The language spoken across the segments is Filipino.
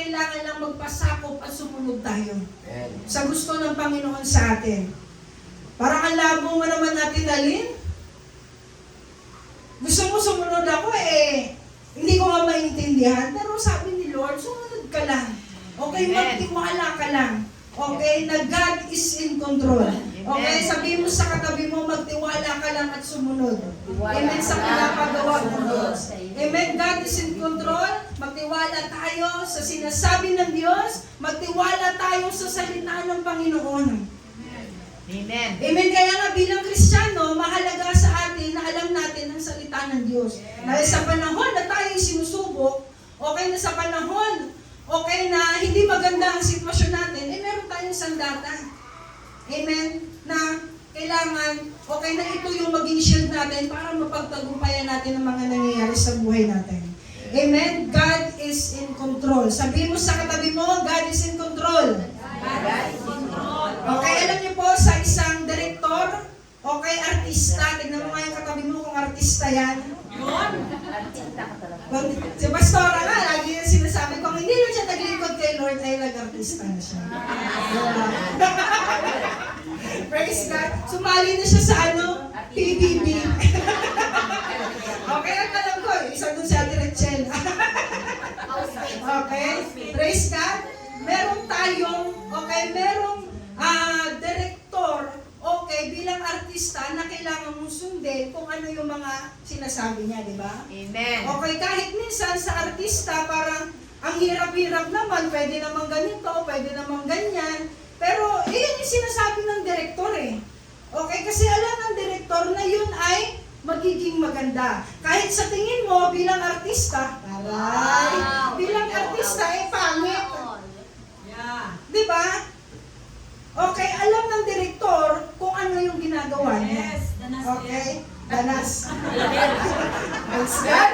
kailangan lang magpasakop at sumunod tayo sa gusto ng Panginoon sa atin. Parang ang labo mo naman natin dalhin. Gusto mo sumunod ako hindi ko nga maintindihan. Pero sabi ni Lord, sumunod ka lang. Okay, magtiwala ka lang. Okay, na God is in control. Okay, sabihin mo sa katabi mo, magtiwala ka lang at sumunod. Amen sa pinapagawa ng Diyos. Amen, God is in control. Magtiwala tayo sa sinasabi ng Diyos. Magtiwala tayo sa salita ng Panginoon. Amen. Amen. Kaya nga bilang Kristiyano, mahalaga sa atin na alam natin ang salita ng Diyos. Dahil sa panahon na tayo sinusubok, okay na sa panahon, okay na hindi maganda ang sitwasyon natin, meron tayong sandata. Amen. Na kailangan, okay na ito yung maging shield natin para mapagtagumpayan natin ang mga nangyayari sa buhay natin. Amen. God is in control. Sabihin mo sa katabi mo, God is in control. God is in control. Okay, alam niyo po sa isang direktor, okay, artista, tignan mo nga yung katabi mo kung artista yan. Yun. Artista ka talaga. Si Pastora nga, lagi yung sinasabi ko, hindi lang siya naglingkod kay Lord, ay nag-artista na siya. Praise God. Sumali na siya sa PBB. Okay, ang alam ko, isa dun si Ate Rachel. Okay, praise God. Meron tayong, merong director, bilang artista na kailangan mong sundin kung ano yung mga sinasabi niya, di ba? Amen. Okay, kahit minsan sa artista, parang ang hirap-hirap naman, pwede naman ganito, pwede naman ganyan, pero yun yung sinasabi ng direktor Okay, kasi alam ng direktor na yun ay magiging maganda. Kahit sa tingin mo bilang artista, bilang artista pangit. Di ba? Okay, alam ng direktor kung ano yung ginagawa niya. Okay? Danas. Praise God.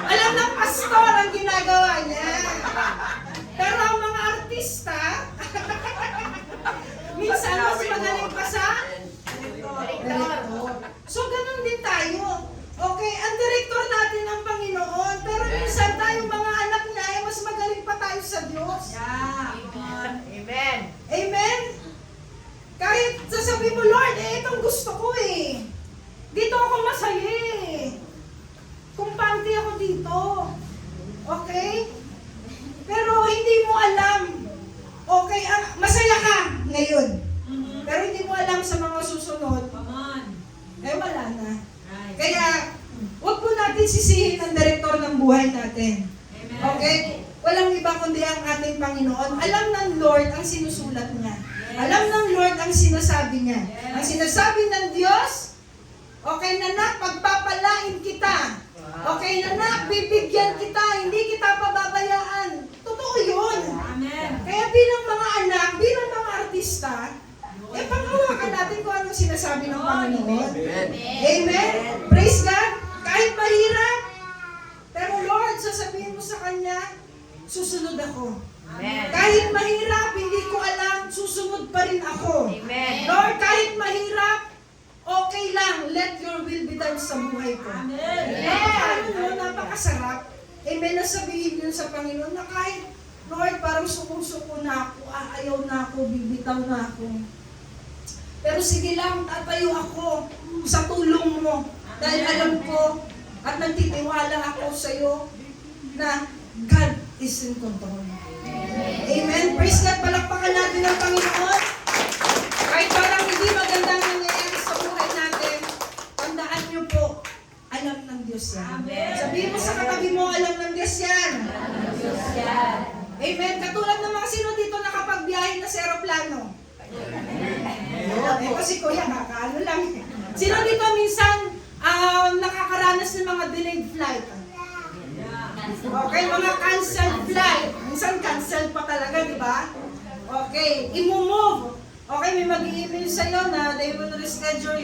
Alam ng pastor ang ginagawa niya. Pero ang mga artista, minsan mas magaling pa sa direktor. So, ganun din tayo. Okay, ang direktor natin ang Panginoon, pero minsan tayong mga anak niya ay mas magaling pa tayo sa Diyos. Amen. Amen? Kahit sasabihin mo, Lord, itong gusto ko Dito ako masaya Kumpante ako dito. Okay? Pero hindi mo alam. Okay, masaya ka ngayon. Pero hindi mo alam sa mga susunod. Wala na. Kaya, huwag po natin sisihin ang direktor ng buhay natin. Okay? Walang iba kundi ang ating Panginoon. Alam ng Lord ang sinusulat niya. Alam ng Lord ang sinasabi niya. Ang sinasabi ng Diyos, okay, nanak, pagpapalain kita. Okay, nanak, bibigyan kita. Hindi kita pababayaan. Totoo yun. Kaya bilang mga anak, bilang mga artista, panghawakan natin kung anong sinasabi ng Panginoon. Amen? Praise God. Kahit mahirap, pero Lord, sasabihin mo sa Kanya, susunod ako. Amen. Kahit mahirap, hindi ko alam, susunod pa rin ako. Amen. Lord, kahit mahirap, okay lang, let your will be done sa buhay ko. Amen. Napakasarap. Amen, nasabihin yun sa Panginoon na kahit, Lord, parang suko na ako, ayaw na ako, bibitaw na ako. Pero sige lang, tatayo ako sa tulong mo. Dahil alam ko at nagtitiwala ako sa iyo na God is in control. Amen. Praise God. Palakpakan natin ang Panginoon. Kahit parang hindi magandang nangyayari sa buhay natin, tandaan niyo po, alam ng Diyos yan. Sabihin mo sa katabi mo, alam ng Diyos yan. Amen. Katulad ng mga sino dito nakapagbiyahe na sa aeroplano. Kasi kuya, kakaano lang. Sino dito minsan nakakaranas ng mga delayed flight? Okay, mga canceled flight. Minsan canceled pa talaga, di ba? Okay, i-move. Okay, may mag-i-email sa'yo na they will reschedule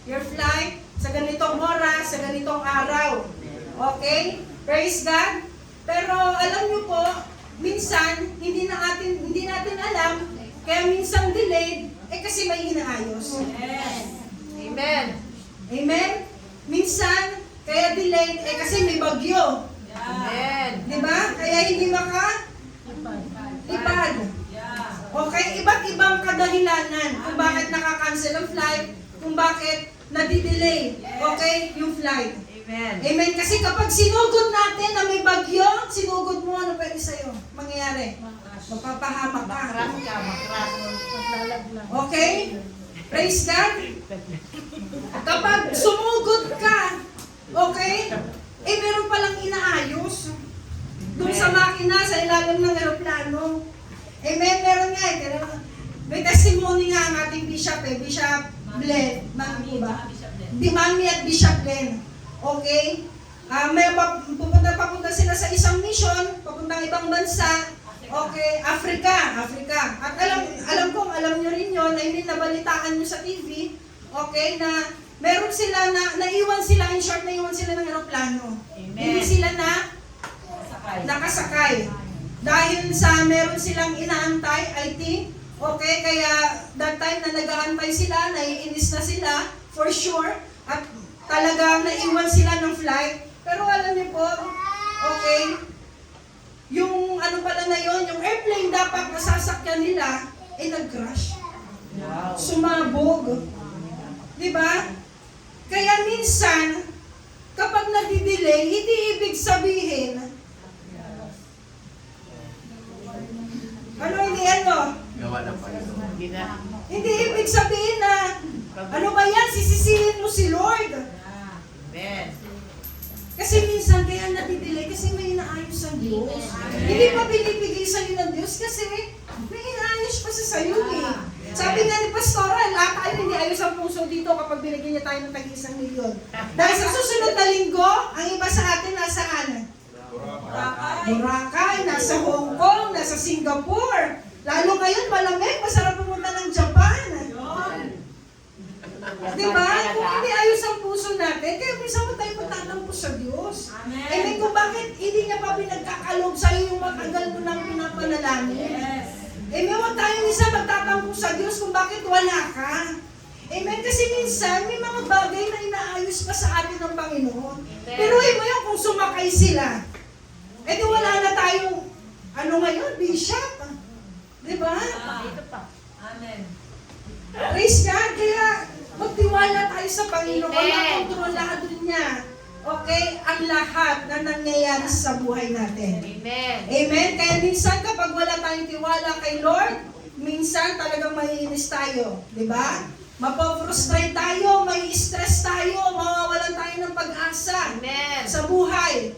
your flight sa ganitong oras, sa ganitong araw. Okay? Praise God. Pero alam niyo po, minsan hindi natin alam, kaya minsan delayed, kasi may inaayos. Amen. Amen? Minsan, kaya delayed, kasi may bagyo. Amen. Di ba? hindi lipad. Okay, iba't ibang kadahilanan kung bakit nakakancel ang flight, kung bakit nadidelay, okay, yung flight. Amen. Amen. Kasi kapag sinugod natin na may bagyo, sinugod mo, ano pwede sa'yo? Mangyayari? Mapapahamak ka. Makras ka, makras. Okay? Praise God. Kapag sumugod ka, okay, meron palang inaayos. Doon sa makina, sa ilalim ng aeroplano. Amen. Meron nga may testimony nga ang ating bishop Bishop Glenn. Mami ba? Mami at Bishop Glenn. Okay? May papunta sila sa isang mission, papuntang ibang bansa. Okay, Africa. At alam nyo rin yun, I mean, nabalitaan nyo sa TV, okay, na meron sila naiwan sila, in short, naiwan sila ng aeroplano. Amen. Hindi sila nakasakay. Dahil sa meron silang inaantay, I think, okay, kaya that time na nag-aantay sila, naiinis na sila, for sure, at talagang naiwan sila ng flight. Pero alam niyo po, okay, yung ano pala na yun, yung airplane dapat masasakyan nila, nag-crash. Wow. Sumabog. Diba? Kaya minsan, kapag nadidelay, hindi ibig sabihin, Gawa ng Panginoon. Hindi na. hindi ibig sabihin na, ano ba yan, sisisihin mo si Lord. Amen. Kasi minsan kaya nadidelay kasi may inaayos ang Diyos. Hindi pa binibigay sa'yo ng Diyos kasi may inaayos pa sa sa'yo eh. Sabi nga ni Pastora, lahat tayo hindi ayos ang puso dito kapag binigyan niya tayo ng tag-1 milyon. Dahil sa susunod na linggo, ang iba sa atin nasaan? Boracay, nasa Hong Kong, nasa Singapore. Lalo ngayon, malamig, masarap pumunta ng Japan. Diba? Kung hindi ayos ang puso natin, kaya minsan mo tayo magtatampo sa Diyos. Amen. Kung bakit hindi niya pa pinagkakalob sa'yo yung matagal mo nang pinapanalangin. Amen. Huwag tayo minsan magtatampo sa Diyos kung bakit wala ka. Amen. Kasi minsan, may mga bagay na inaayos pa sa atin ng Panginoon. Pero mo yun kung sumakay sila. Di wala na tayong, ano ngayon, bishop. Diba? Dito pa. Amen. Praise God. Kaya, magtiwala tayo sa Panginoon. Amen. Makontrolado niya. Okay? Ang lahat na nangyayari sa buhay natin. Amen. Amen? Kaya minsan kapag wala tayong tiwala kay Lord, minsan talagang maiinis tayo. Diba? Mapofrustrate tayo, may stress tayo, mawawalan tayo ng pag-asa Amen. sa buhay.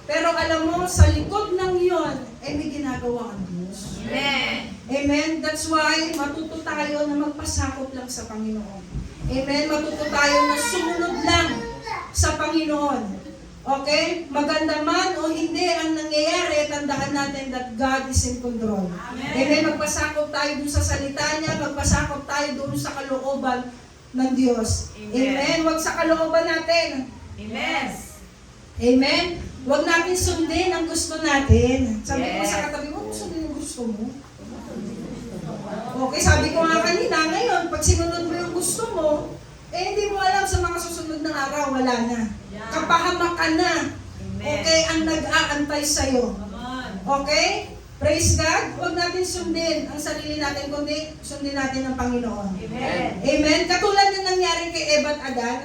Pero alam mo, sa likod ng iyon, may ginagawa ang Diyos. Amen. Amen? That's why matuto tayo na magpasakop lang sa Panginoon. Amen? Matuto tayo na sumunod lang sa Panginoon. Okay? Maganda man o hindi ang nangyayari, tandaan natin that God is in control. Amen? Magpasakop tayo dun sa salita niya, magpasakop tayo dun sa kalooban ng Diyos. Amen? Huwag sa kalooban natin. Amen. Amen? Huwag natin sundin ang gusto natin. Sabi ko Yes. sa katabi mo, sundin ang gusto mo. Okay, sabi ko nga kanina, ngayon, pag sinunod mo yung gusto mo, hindi mo alam sa mga susunod na araw, wala na. Kapahamakan na. Okay, ang nag-aantay sa'yo. Okay? Praise God. Huwag natin sundin ang sarili natin, kundi sundin natin ang Panginoon. Amen. Amen? Katulad na nangyari kay Eva at Adan.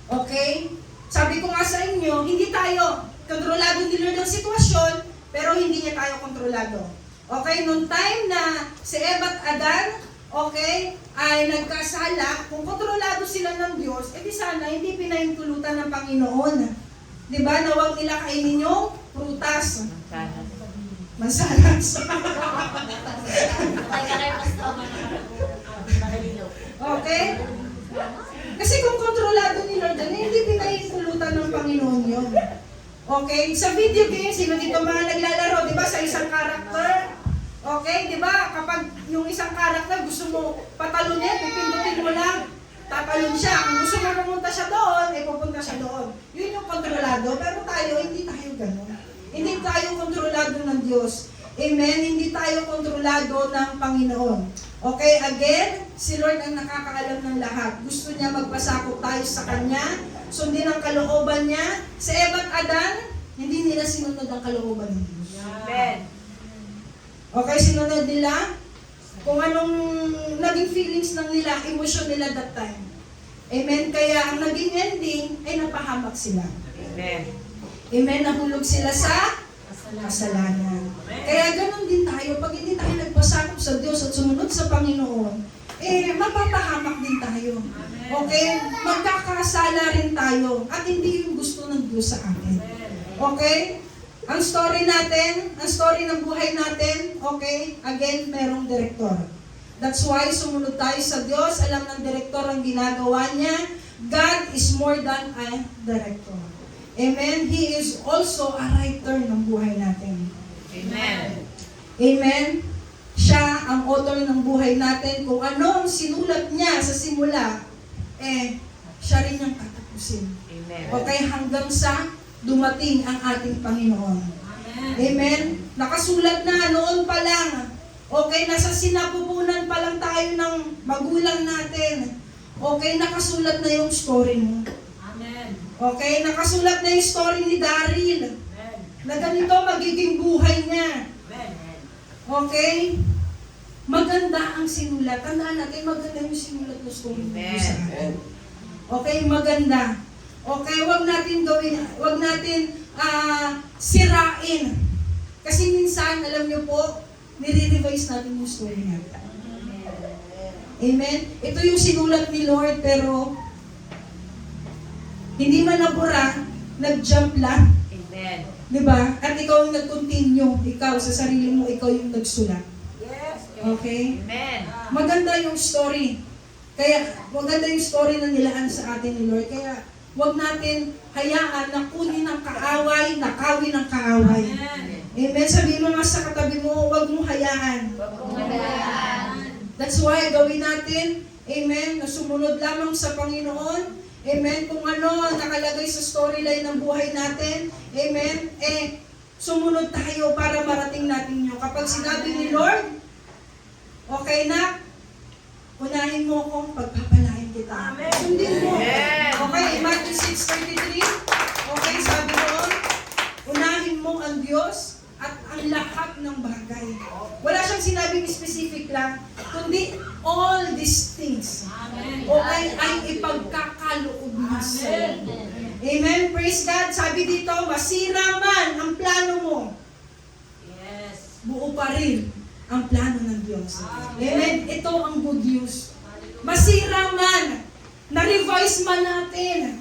Okay? Sabi ko nga sa inyo, hindi tayo kontrolado ni Lord ng sitwasyon, pero hindi niya tayo kontrolado. Okay? Noong time na si Eva at Adan, okay, ay nagkasala, kung kontrolado sila ng Diyos, di sana hindi pinahintulutan ng Panginoon. Di ba? Na huwag nila kainin yung prutas. Masalas. Okay? Kasi kung kontrolado ni Lord, hindi pinahintulutan ng Panginoon yun. Okay? Sa video game, sino dito mga naglalaro, di ba? Sa isang karakter. Okay? Di ba? Kapag yung isang karakter gusto mo patalunin, pipindutin mo lang, tatalon siya. Kung gusto mo pumunta siya doon, pupunta siya doon. Yun yung kontrolado. Pero tayo, hindi tayo ganun. Hindi tayo kontrolado ng Diyos. Amen? Hindi tayo kontrolado ng Panginoon. Okay, again, si Lord ang nakakaalam ng lahat. Gusto niya magpasakop tayo sa Kanya, sundin ang kalooban niya. Si Eva at Adan, Hindi nila sinunod ang kalooban ng Diyos. Amen. Okay, sinunod nila kung anong naging feelings ng nila, emotion nila that time. Amen? Kaya ang naging ending ay napahamak sila. Amen. Amen? Nahulog sila sa kasalanan. Kaya ganun din tayo. Pag hindi tayo nagpasakop sa Diyos at sumunod sa Panginoon, mapapahamak din tayo. Okay? Magkakasala rin tayo. At hindi yung gusto ng Diyos sa atin. Okay? Ang story natin, ang story ng buhay natin, okay? Again, merong direktor. That's why sumunod tayo sa Diyos. Alam ng direktor ang ginagawa niya. God is more than a director. Amen? He is also a writer ng buhay natin. Amen. Amen? Siya ang author ng buhay natin. Kung ano ang sinulat niya sa simula, siya rin ang tatapusin. Amen. Okay, hanggang sa dumating ang ating Panginoon. Amen? Nakasulat na noon pa lang. Okay, nasa sinapupunan pa lang tayo ng magulang natin. Okay, nakasulat na yung story mo. Amen. Okay, nakasulat na yung story ni Daryl. Amen. Na ganito magiging buhay niya. Amen. Okay? Maganda ang sinulat. Tandaan natin, maganda yung sinulat ng story mo sa atin. Okay, maganda. Okay, wag natin gawin, wag natin sirain. Kasi minsan, alam niyo po, nire-revise natin yung story natin. Amen? Ito yung sinulat ni Lord, pero hindi man nabura, nag-jump lang. Amen. Diba? At ikaw yung nag-continue. Ikaw, sa sarili mo, ikaw yung nagsulat. Yes. Okay? Amen. Maganda yung story. Kaya, maganda yung story na nilaan sa atin ni Lord. Kaya, wag natin hayaan na kunin ng kaaway, nakawin ng kaaway. Amen. Amen? Sabihin mo nga sa katabi mo, wag mo hayaan. That's why, gawin natin, amen, na sumunod lamang sa Panginoon. Amen? Kung ano ang nakalagay sa storyline ng buhay natin, amen, sumunod tayo para marating natin yun. Kapag sinabi ni Lord, okay na, unahin mo akong pagpapalain kita. Amen. Sundin mo. Amen. Okay, Matthew 6:33. Okay, sabi doon, unahin mo ang Diyos at ang lahat ng bagay. Wala siyang sinabing specific lang, kundi all these things. Amen. Okay, ay ipagkakaloob mo sa'yo. Amen. Praise God. Sabi dito, masira man ang plano mo, Yes. buo pa rin ang plano ng Diyos. Amen. Ito ang good news. Masira man, na-revise man natin,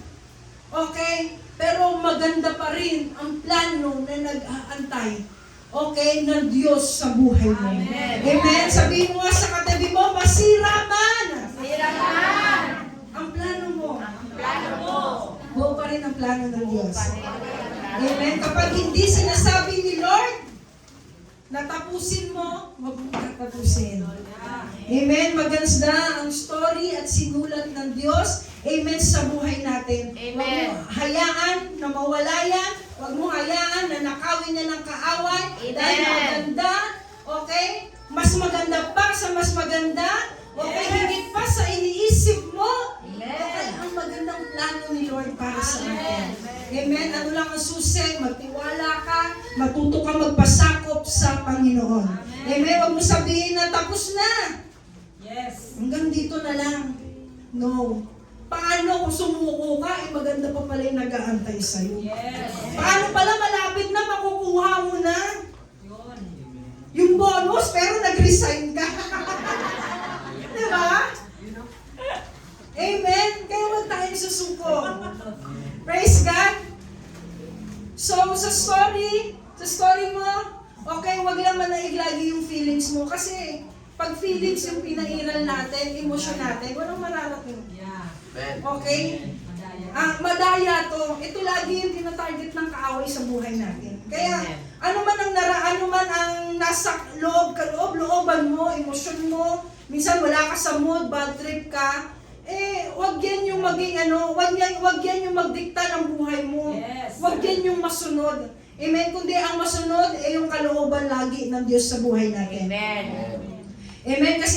okay, pero maganda pa rin ang plano na nag-aantay, okay, ng Diyos sa buhay mo. Amen. Amen. Sabihin mo nga sa katabi mo, masira man ang plano mo, Plano mo. buo pa rin ang plano ng Diyos. Amen. Kapag hindi sinasabi ni Lord, natapusin mo, wag mo tatapusin. Amen. Maganda ang story at sinulat ng Diyos. Amen sa buhay natin. Amen. Huwag mo hayaan na mawala yan. Huwag mo hayaan na nakawin niya ng kaaway. Amen. Dahil maganda, okay? Mas maganda pa sa mas maganda. Okay? Yes. Higit pa sa iniisip mo. Amen. Okay? Ang magandang plano ni Lord para sa Amen. atin. Amen. Ano lang ang susi? Magtiwala ka. Matuto ka magpasakop sa Panginoon. Amen. Huwag mo sabihin na tapos na. Yes. Hanggang dito na lang. No. Paano kung sumuko ka, maganda pa pala yung nag-aantay sa'yo. Yes. Paano pala malapit na makukuha mo na Yun. yung bonus pero nag-resign ka? Diba? Amen? Kaya huwag tayong susuko. Praise God. So, sa story mo, okay, wag lang manaig lagi yung feelings mo. Kasi, pag feelings yung pinairal natin, emosyon natin, walang mararating. Yeah. Okay? Madaya to. Ito lagi yung tinatarget ng kaaway sa buhay natin. Kaya, ano man ang nasa looban mo, emosyon mo, minsan wala ka sa mood, bad trip ka, wag yan yung maging wag yan yung magdikta ng buhay mo. Yes. Wag yan yung masunod. Amen? Kundi ang masunod, yung kalooban lagi ng Diyos sa buhay natin. Amen. Amen? Kasi